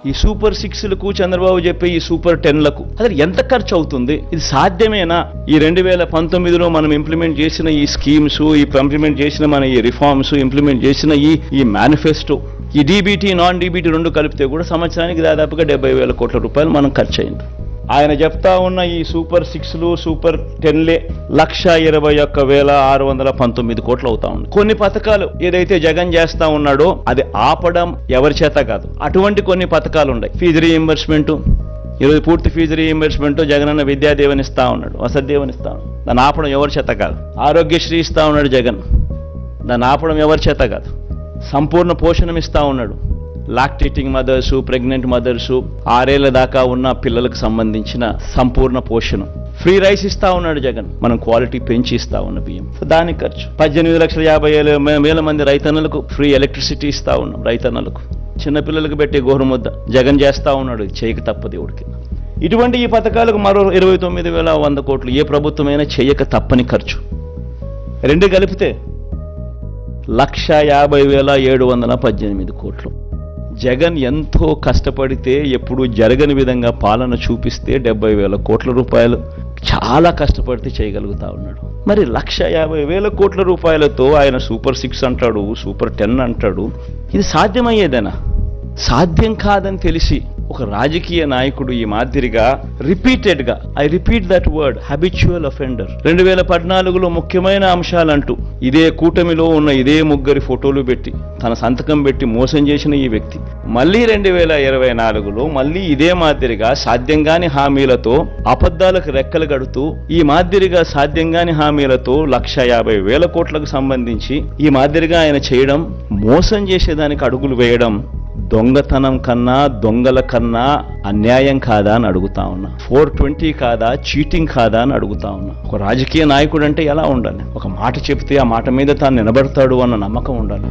ఈ సూపర్ 6లకు చంద్రబాబు చెప్పే ఈ సూపర్ 10లకు అసలు ఎంత ఖర్చు అవుతుంది? ఇది సాధ్యమేనా? ఈ 2019లో మనం ఇంప్లిమెంట్ చేసిన ఈ స్కీమ్స్, ఈ ఇంప్లిమెంట్ చేసిన మన ఈ రిఫార్మ్స్, ఇంప్లిమెంట్ చేసిన ఈ మేనిఫెస్టో, ఈ డీబీటీ నాన్ డీబీటీ రెండు కలిపితే కూడా సంవత్సరానికి దాదాపుగా 70,000 కోట్ల రూపాయలు మనం ఖర్చు అయింది. ఆయన చెప్తా ఉన్న ఈ సూపర్ 6లు సూపర్ 10లే 1,21,619 కోట్లు అవుతా ఉంది. కొన్ని పథకాలు ఏదైతే జగన్ చేస్తా ఉన్నాడో అది ఆపడం ఎవరి చేత కాదు. అటువంటి కొన్ని పథకాలు ఉన్నాయి. ఫీజు రీయింబర్స్మెంట్, ఈరోజు పూర్తి ఫీజు రీయింబర్స్మెంట్ జగనన్న విద్యాదేవని ఇస్తా ఉన్నాడు, వసతిదేవని ఇస్తా ఉన్నాడు. దాన్ని ఆపడం ఎవరి చేత కాదు. ఆరోగ్యశ్రీ ఇస్తా ఉన్నాడు జగన్, దాన్ని ఆపడం ఎవరి చేత కాదు. సంపూర్ణ పోషణం ఇస్తా ఉన్నాడు. లాక్టేటింగ్ మదర్సు, ప్రెగ్నెంట్ మదర్సు, 6 ఏళ్ల దాకా ఉన్న పిల్లలకు సంబంధించిన సంపూర్ణ పోషణ. ఫ్రీ రైస్ ఇస్తా ఉన్నాడు జగన్, మనం క్వాలిటీ పెంచి ఇస్తా ఉన్న బియ్యం. దానికి ఖర్చు 18,50,000 మంది రైతన్నలకు ఫ్రీ ఎలక్ట్రిసిటీ ఇస్తా ఉన్నాం. రైతన్నలకు, చిన్నపిల్లలకు పెట్టే గోరుముద్ద జగన్ చేస్తా ఉన్నాడు, చేయక తప్పదు దేవుడికి. ఇటువంటి ఈ పథకాలకు మరో 29,100 కోట్లు ఏ ప్రభుత్వమైనా చేయక తప్పని ఖర్చు. రెండు కలిపితే 1,50,718 కోట్లు. జగన్ ఎంతో కష్టపడితే ఎప్పుడు జరగని విధంగా పాలన చూపిస్తే 70,000 కోట్ల రూపాయలు చాలా కష్టపడితే చేయగలుగుతా ఉన్నాడు. మరి 1,50,000 కోట్ల రూపాయలతో ఆయన సూపర్ 6 అంటాడు, సూపర్ 10 అంటాడు. ఇది సాధ్యమయ్యేదేనా? సాధ్యం కాదని తెలిసి ఒక రాజకీయ నాయకుడు ఈ మాదిరిగా రిపీటెడ్గా, I repeat that word, habitual offender, 2014లో ముఖ్యమైన అంశాలంటూ ఇదే కూటమిలో ఉన్న ఇదే ముగ్గురి ఫోటోలు పెట్టి తన సంతకం పెట్టి మోసం చేసిన ఈ వ్యక్తి మళ్ళీ 2024లో మళ్ళీ ఇదే మాదిరిగా సాధ్యంగాని హామీలతో అబద్ధాలకు రెక్కలు గడుతూ ఈ మాదిరిగా సాధ్యంగాని హామీలతో 1,50,000 కోట్లకు సంబంధించి ఈ మాదిరిగా ఆయన చేయడం, మోసం చేసేదానికి అడుగులు వేయడం దొంగతనం కన్నా, దొంగల కన్నా అన్యాయం కాదా అని అడుగుతా ఉన్నా. 420 కాదా, చీటింగ్ కాదా అని అడుగుతా ఉన్నా. ఒక రాజకీయ నాయకుడు అంటే ఎలా ఉండాలి? ఒక మాట చెప్తే ఆ మాట మీద తాను నిలబడతాడు అన్న నమ్మకం ఉండాలి.